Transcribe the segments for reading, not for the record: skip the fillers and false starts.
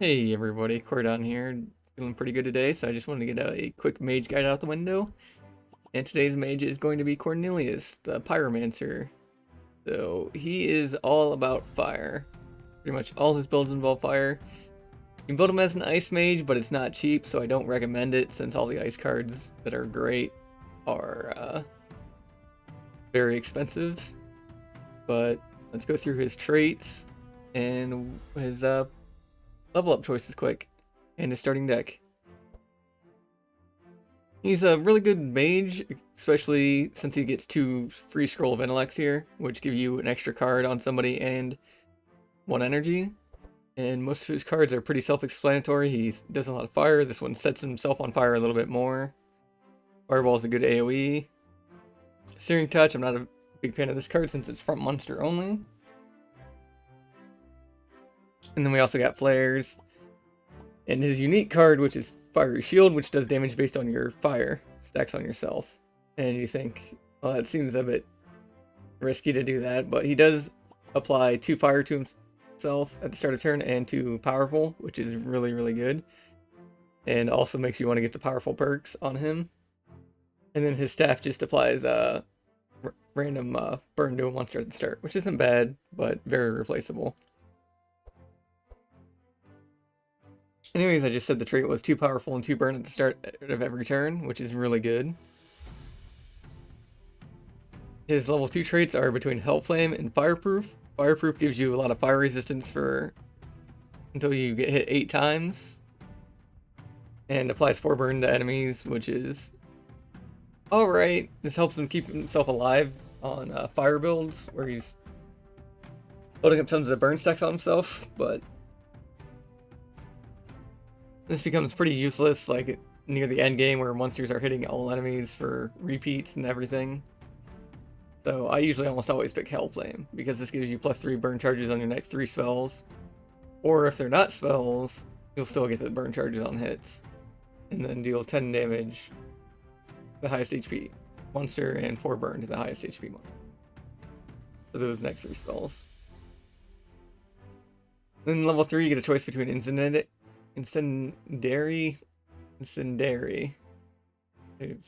Hey everybody, Cordon here. Feeling pretty good today, so I just wanted to get a quick mage guide out the window. And today's mage is going to be Cornelius, the pyromancer. So he is all about fire. Pretty much all his builds involve fire. You can build him as an ice mage, but it's not cheap, so I don't recommend it since all the ice cards that are great are very expensive. But let's go through his traits and his level up choices quick. And his starting deck. He's a really good mage, especially since he gets 2 free Scroll of Intellects here, which give you an extra card on somebody and 1 energy. And most of his cards are pretty self-explanatory. He does a lot of fire. This one sets himself on fire a little bit more. Fireball is a good AoE. Searing Touch, I'm not a big fan of this card since it's front monster only. And then we also got Flares. And his unique card, which is Fiery Shield, which does damage based on your fire stacks on yourself. And you think, well, that seems a bit risky to do that, but he does apply 2 fire to himself at the start of turn and 2 powerful, which is really, really good. And also makes you want to get the powerful perks on him. And then his staff just applies random burn to a monster at the start, which isn't bad, but very replaceable. Anyways, I just said the trait was 2 powerful and 2 burn at the start of every turn, which is really good. His level 2 traits are between Hellflame and Fireproof. Fireproof gives you a lot of fire resistance for until you get hit 8 times. And applies 4 burn to enemies, which is alright. This helps him keep himself alive on fire builds, where he's loading up tons of burn stacks on himself, but this becomes pretty useless, like near the end game where monsters are hitting all enemies for repeats and everything. So I usually almost always pick Hellflame, because this gives you +3 burn charges on your next 3 spells. Or if they're not spells, you'll still get the burn charges on hits. And then deal 10 damage to the highest HP monster and 4 burn to the highest HP monster for those next 3 spells. Then level 3 you get a choice between Incendiary. It's a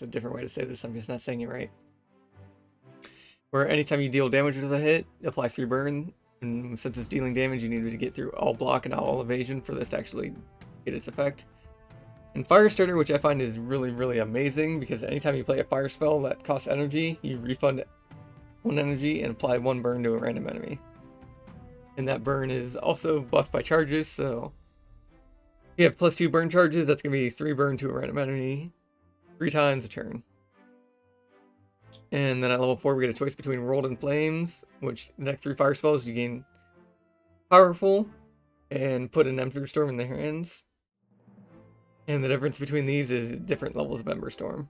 different way to say this, I'm just not saying it right. Where anytime you deal damage with a hit, apply 3 burn, and since it's dealing damage, you need to get through all block and all evasion for this to actually get its effect. And Firestarter, which I find is really, really amazing, because anytime you play a fire spell that costs energy, you refund 1 energy and apply 1 burn to a random enemy. And that burn is also buffed by charges, so you have +2 burn charges, that's going to be 3 burn to a random enemy 3 times a turn. And then at level 4 we get a choice between World and Flames, which the next 3 fire spells you gain Powerful and put an Ember Storm in their hands. And the difference between these is different levels of Ember Storm.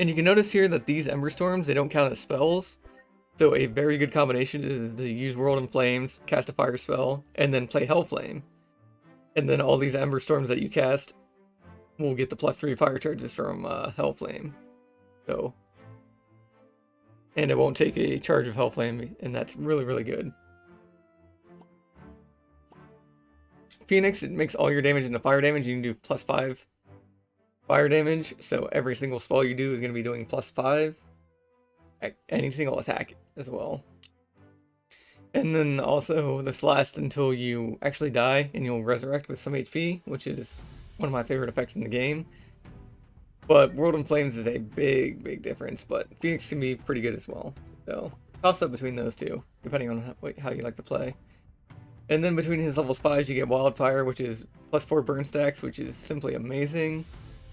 And you can notice here that these Ember Storms, they don't count as spells. So a very good combination is to use World and Flames, cast a fire spell, and then play Hellflame. And then all these Ember Storms that you cast will get the +3 fire charges from Hellflame. So, and it won't take a charge of Hellflame, and that's really, really good. Phoenix, it makes all your damage into fire damage. You can do +5 fire damage, so every single spell you do is going to be doing +5. Any single attack as well. And then also this lasts until you actually die and you'll resurrect with some HP, which is one of my favorite effects in the game. But World in Flames is a big, big difference, but Phoenix can be pretty good as well. So toss up between those two, depending on how you like to play. And then between his levels 5, you get Wildfire, which is +4 burn stacks, which is simply amazing.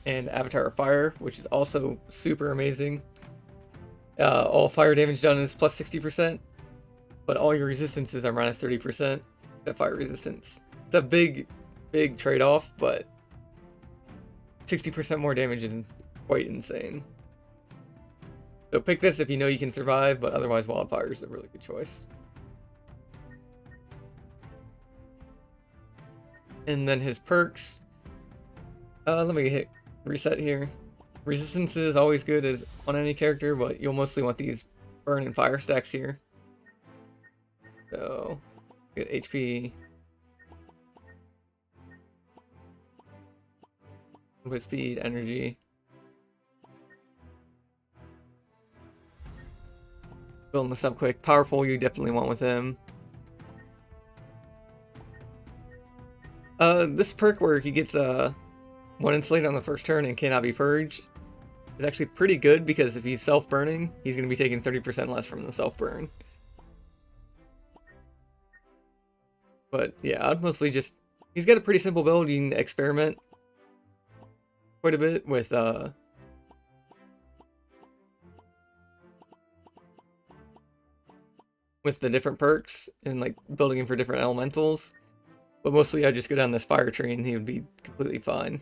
And Avatar of Fire, which is also super amazing. All fire damage done is +60%, but all your resistances are -30%. That fire resistance. It's a big, big trade-off, but 60% more damage is quite insane. So pick this if you know you can survive, but otherwise Wildfire is a really good choice. And then his perks. Let me hit reset here. Resistance is always good as on any character, but you'll mostly want these burn and fire stacks here. So, get HP. With speed, energy. Building this up quick. Powerful, you definitely want with him. This perk where he gets one insulate on the first turn and cannot be purged is actually pretty good, because if he's self-burning, he's going to be taking 30% less from the self-burn. But yeah, I'd mostly just... He's got a pretty simple build. You can experiment quite a bit with the different perks and like building him for different elementals. But mostly I just go down this fire tree and he would be completely fine.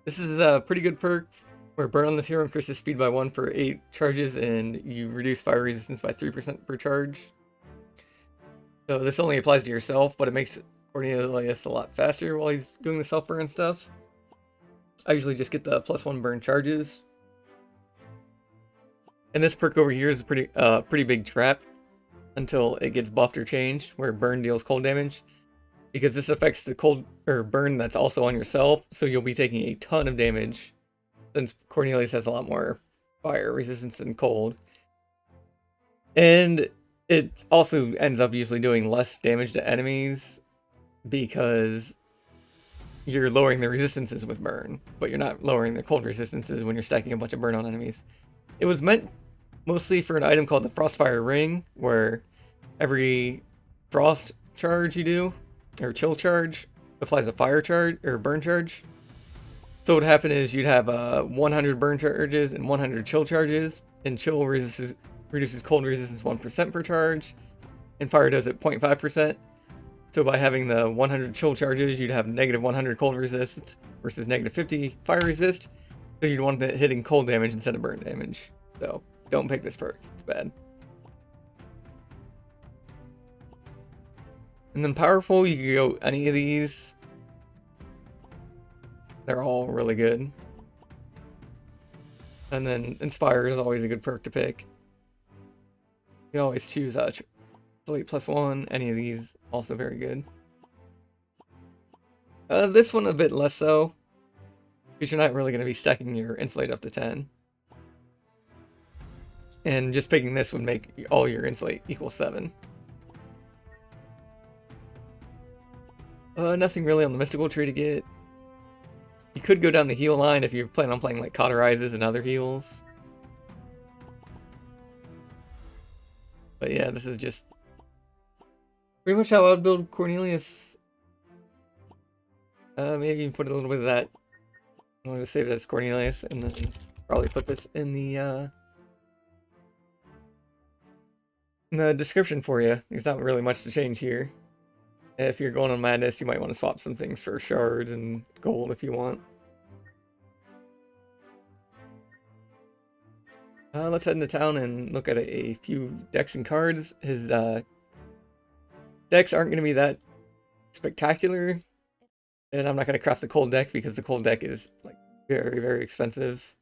This is a pretty good perk where burn on this hero increases speed by 1 for 8 charges and you reduce fire resistance by 3% per charge. So this only applies to yourself, but it makes Cornelius a lot faster while he's doing the self-burn stuff. I usually just get the +1 burn charges. And this perk over here is a pretty big trap until it gets buffed or changed, where burn deals cold damage. Because this affects the cold or burn that's also on yourself, so you'll be taking a ton of damage, since Cornelius has a lot more fire resistance than cold. And it also ends up usually doing less damage to enemies because you're lowering the resistances with burn, but you're not lowering the cold resistances when you're stacking a bunch of burn on enemies. It was meant mostly for an item called the Frostfire Ring, where every frost charge you do, or chill charge, applies a fire charge, or burn charge. So what would happen is you'd have 100 burn charges and 100 chill charges, and chill reduces cold resistance 1% per charge, and fire does it 0.5%. So by having the 100 chill charges, you'd have negative 100 cold resist versus negative 50 fire resist. So you'd want it hitting cold damage instead of burn damage. So don't pick this perk, it's bad. And then powerful, you can go any of these. They're all really good. And then inspire is always a good perk to pick. You can always choose Slate +1, any of these, also very good. This one a bit less so, because you're not really going to be stacking your insulate up to 10. And just picking this would make all your insulate equal 7. Nothing really on the mystical tree to get. You could go down the heal line if you plan on playing like cauterizes and other heals. But yeah, this is just pretty much how I would build Cornelius. Maybe put a little bit of that. I'm going to save it as Cornelius and then probably put this in the description for you. There's not really much to change here. If you're going on Madness, you might want to swap some things for shards and gold if you want. Let's head into town and look at a few decks and cards. His decks aren't going to be that spectacular, and I'm not going to craft the cold deck because the cold deck is like very, very expensive.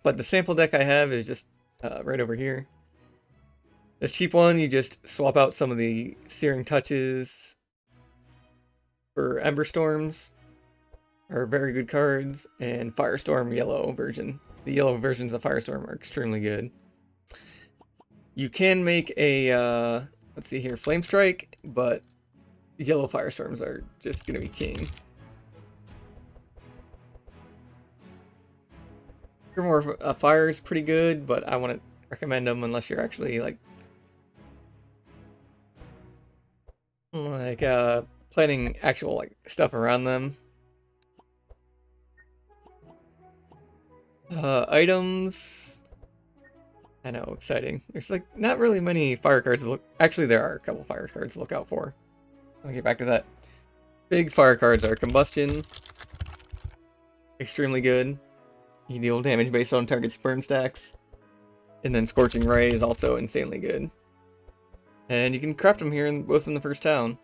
But the sample deck I have is just right over here. This cheap one, you just swap out some of the Searing Touches for Ember Storms, are very good cards, and Firestorm yellow version. The yellow versions of Firestorm are extremely good. You can make a, let's see here, Flame Strike, but yellow Firestorms are just going to be king. More Fire is pretty good, but I wouldn't recommend them unless you're actually like planning actual like stuff around them. Items. I know, exciting. There's like not really many fire cards to look. Actually, there are a couple fire cards to look out for. I'll get back to that. Big fire cards are Combustion. Extremely good. You deal damage based on target's burn stacks. And then Scorching Ray is also insanely good. And you can craft them here both in the first town.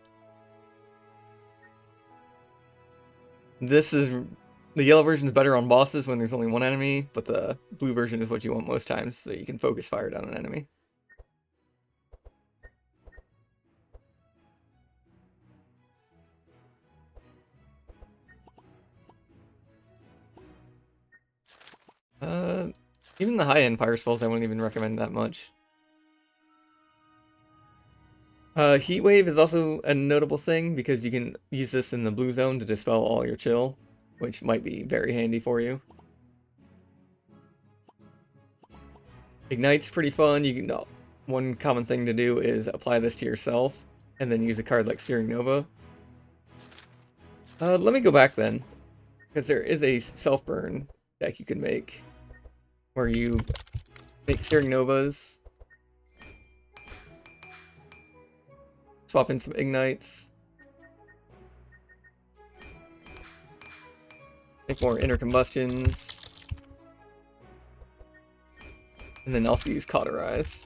This is The yellow version is better on bosses when there's only one enemy, but the blue version is what you want most times, so you can focus fire down an enemy. Even the high-end fire spells I wouldn't even recommend that much. Heat Wave is also a notable thing because you can use this in the blue zone to dispel all your chill, which might be very handy for you. Ignite's pretty fun. You can, one common thing to do is apply this to yourself and then use a card like Searing Nova. Let me go back then, because there is a self-burn deck you can make where you make Searing Novas, swap in some Ignites, make more Inner Combustions, and then also use Cauterize.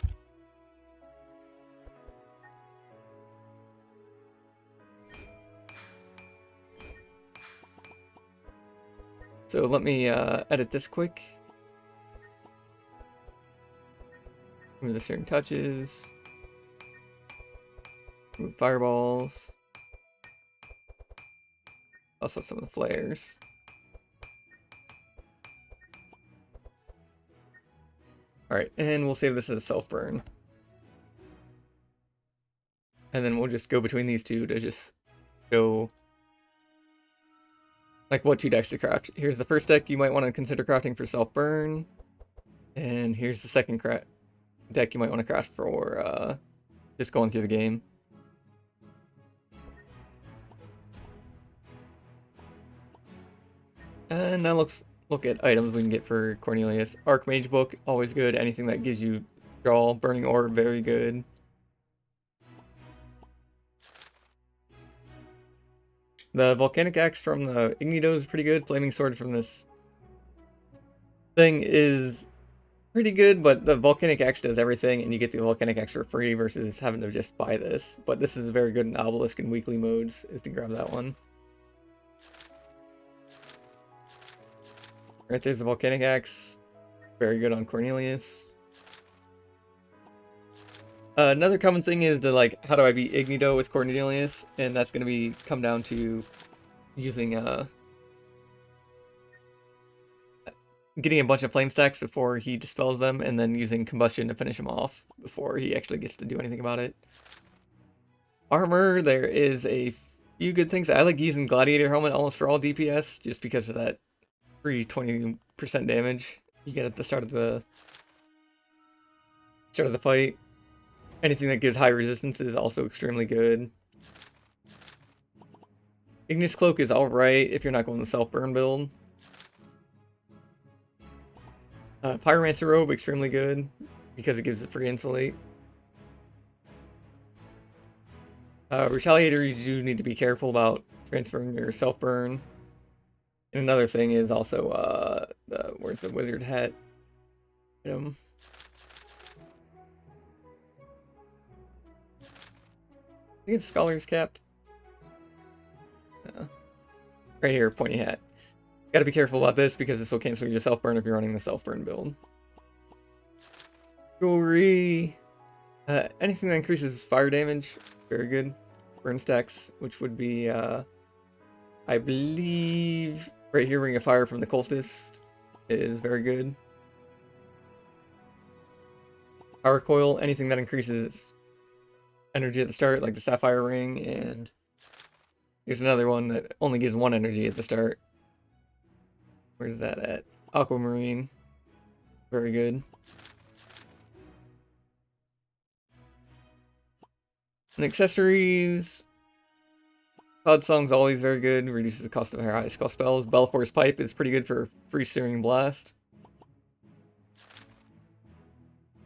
So let me edit this quick. Remove the Searing Touches. Remove Fireballs. Also some of the flares. Alright, and we'll save this as a self-burn. And then we'll just go between these two to just go like what two decks to craft. Here's the first deck you might want to consider crafting for self-burn. And here's the second deck you might want to craft for just going through the game. And now let's look at items we can get for Cornelius. Archmage Book, always good. Anything that gives you draw. Burning Orb, very good. The Volcanic Axe from the Ignito is pretty good. Flaming Sword from this thing is pretty good, but the Volcanic Axe does everything, and you get the Volcanic Axe for free versus having to just buy this. But this is very good in Obelisk and weekly modes, is to grab that one. Right there's the Volcanic Axe. Very good on Cornelius. Another common thing is the how do I beat Ignito with Cornelius, and that's going to come down to using getting a bunch of flame stacks before he dispels them, and then using combustion to finish him off before he actually gets to do anything about it. Armor, there is a few good things. I like using Gladiator Helmet almost for all DPS, just because of that free 20% damage you get at the start of the fight. Anything that gives high resistance is also extremely good. Ignis Cloak is alright if you're not going the self-burn build. Pyromancer Robe, extremely good because it gives it free insulate. Retaliator, you do need to be careful about transferring your self-burn. And another thing is also, where's the Wizard Hat item? I think it's Scholar's Cap. Right here, Pointy Hat. Gotta be careful about this because this will cancel your self-burn if you're running the self-burn build. Jewelry. Anything that increases fire damage, very good. Burn stacks, which would be, I believe, right here, Ring of Fire from the Cultist is very good. Power Coil, anything that increases energy at the start, like the Sapphire Ring, and here's another one that only gives one energy at the start. Where's that at? Aquamarine. Very good. And accessories. Cloud Song's always very good. Reduces the cost of high spell spells. Belfor's Pipe is pretty good for free Searing Blast.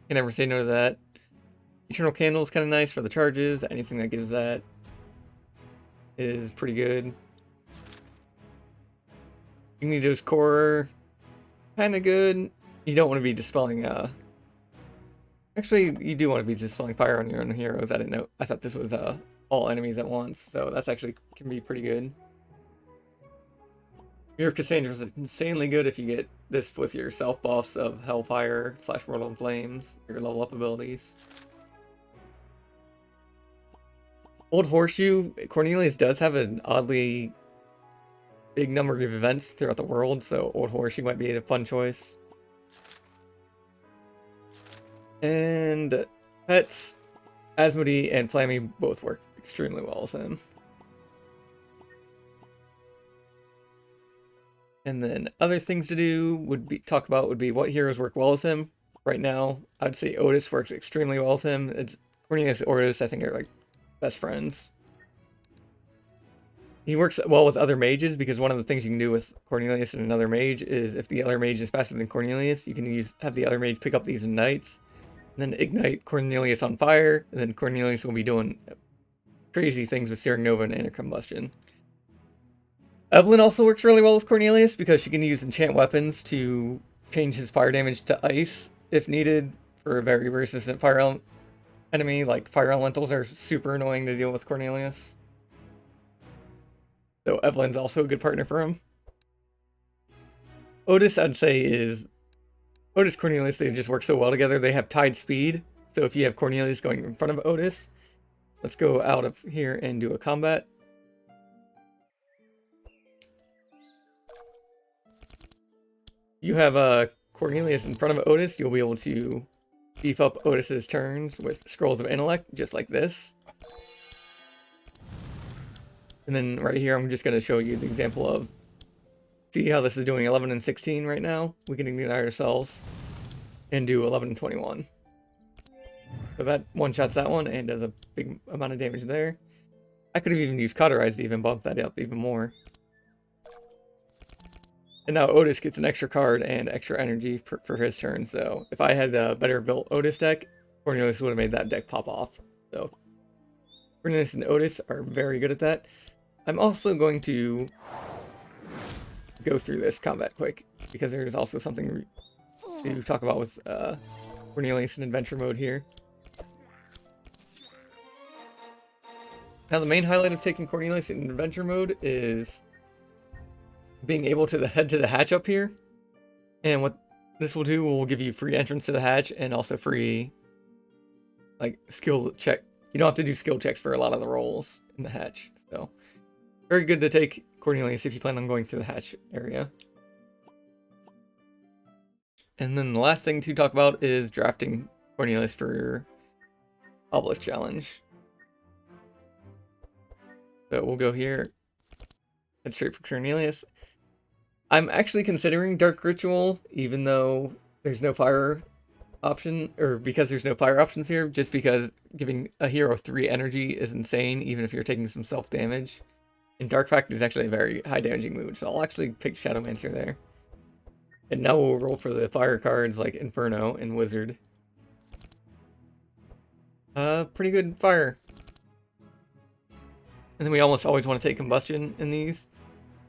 Can never say no to that. Eternal Candle is kind of nice for the charges. Anything that gives that is pretty good. Ignito's Core, kind of good. You don't want to be dispelling, actually, you do want to be dispelling fire on your own heroes. I didn't know. I thought this was, all enemies at once, so that's actually can be pretty good. Your Cassandra is insanely good if you get this with your self buffs of Hellfire / World on Flames, your level up abilities. Old Horseshoe, Cornelius does have an oddly big number of events throughout the world, so Old Horseshoe might be a fun choice. And pets, Asmodee and Flammy both work extremely well with him. And then other things to do would be what heroes work well with him. Right now, I'd say Otis works extremely well with him. It's Cornelius and Otis, I think, are like best friends. He works well with other mages because one of the things you can do with Cornelius and another mage is if the other mage is faster than Cornelius, you can have the other mage pick up these ignites, and then ignite Cornelius on fire, and then Cornelius will be doing crazy things with Searing Nova and Intercombustion. Evelyn also works really well with Cornelius because she can use enchant weapons to change his fire damage to ice if needed for a very resistant fire enemy. Like fire elementals are super annoying to deal with Cornelius. So Evelyn's also a good partner for him. Otis, I'd say, is Otis Cornelius, they just work so well together. They have tied speed. So if you have Cornelius going in front of Otis, let's go out of here and do a combat. You have Cornelius in front of Otis, you'll be able to beef up Otis's turns with Scrolls of Intellect, just like this. And then right here, I'm just going to show you the example of, see how this is doing 11 and 16 right now? We can ignite ourselves and do 11 and 21. So that one-shots that one and does a big amount of damage there. I could have even used Cauterize to even bump that up even more. And now Otis gets an extra card and extra energy for his turn, so if I had a better built Otis deck, Cornelius would have made that deck pop off. So Cornelius and Otis are very good at that. I'm also going to go through this combat quick, because there's also something to talk about with Cornelius in adventure mode here. Now the main highlight of taking Cornelius in adventure mode is being able to head to the hatch up here. And what this will do will give you free entrance to the hatch and also free like skill check. You don't have to do skill checks for a lot of the roles in the hatch. So very good to take Cornelius if you plan on going through the hatch area. And then the last thing to talk about is drafting Cornelius for your Obelisk challenge. So we'll go here, head straight for Cornelius. I'm actually considering Dark Ritual, even though there's no fire option, or because there's no fire options here, just because giving a hero 3 energy is insane, even if you're taking some self-damage. And Dark Pact is actually a very high damaging mood, so I'll actually pick Shadowmancer there. And now we'll roll for the fire cards like Inferno and Wizard. Pretty good fire. And then we almost always want to take Combustion in these,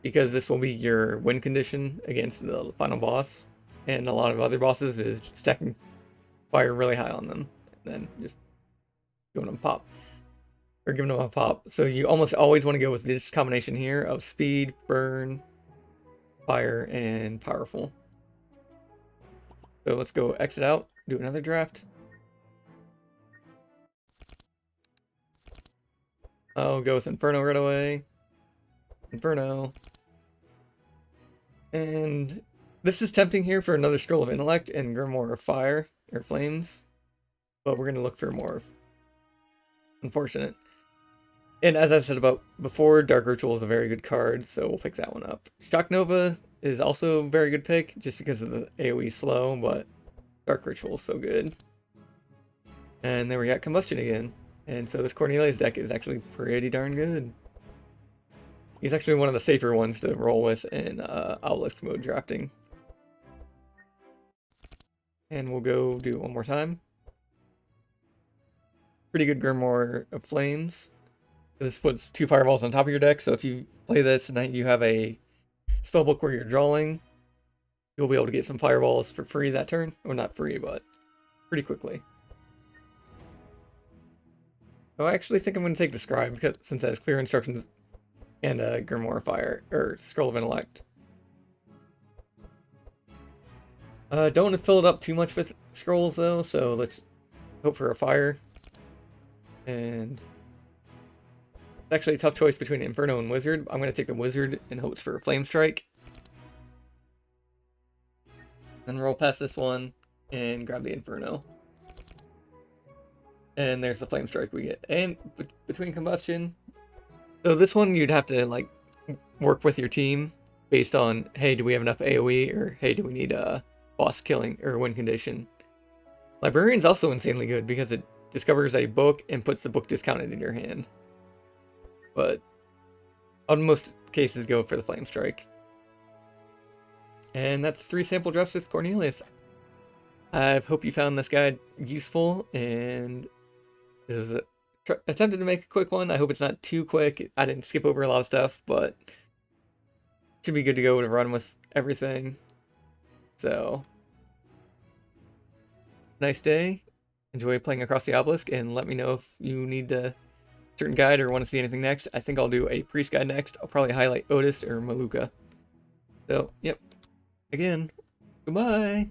because this will be your win condition against the final boss. And a lot of other bosses is stacking fire really high on them, and then just giving them pop. Or giving them a pop. So you almost always want to go with this combination here of speed, burn, fire, and powerful. So let's go exit out, do another draft. I'll go with Inferno right away. Inferno. And this is tempting here for another Scroll of Intellect and Grimoire of Fire, or Flames. But we're going to look for more. Unfortunate. And as I said about before, Dark Ritual is a very good card, so we'll pick that one up. Shock Nova is also a very good pick, just because of the AoE slow, but Dark Ritual is so good. And then we got Combustion again. And so this Cornelius deck is actually pretty darn good. He's actually one of the safer ones to roll with in Obelisk mode drafting. And we'll go do it one more time. Pretty good Grimoire of Flames. This puts 2 fireballs on top of your deck, so if you play this and you have a spellbook where you're drawing, you'll be able to get some fireballs for free that turn. Well, not free, but pretty quickly. Oh, I actually think I'm going to take the Scribe, because since it has clear instructions and Grimoire of Fire, or Scroll of Intellect. Don't want to fill it up too much with scrolls though, so let's hope for a fire. And it's actually a tough choice between Inferno and Wizard. I'm going to take the Wizard in hopes for a Flame Strike. Then roll past this one and grab the Inferno. And there's the Flame Strike we get. And between Combustion. So this one you'd have to like work with your team based on, hey, do we have enough AoE? Or hey, do we need a boss killing or win condition? Librarian's also insanely good because it discovers a book and puts the book discounted in your hand. But on most cases, go for the Flame Strike. And that's 3 sample drafts with Cornelius. I hope you found this guide useful, and this is attempted to make a quick one. I hope it's not too quick. I didn't skip over a lot of stuff, but should be good to go to run with everything. So, nice day. Enjoy playing Across the Obelisk, and let me know if you need a certain guide or want to see anything next. I think I'll do a priest guide next. I'll probably highlight Otis or Maluka. So, yep. Again, goodbye.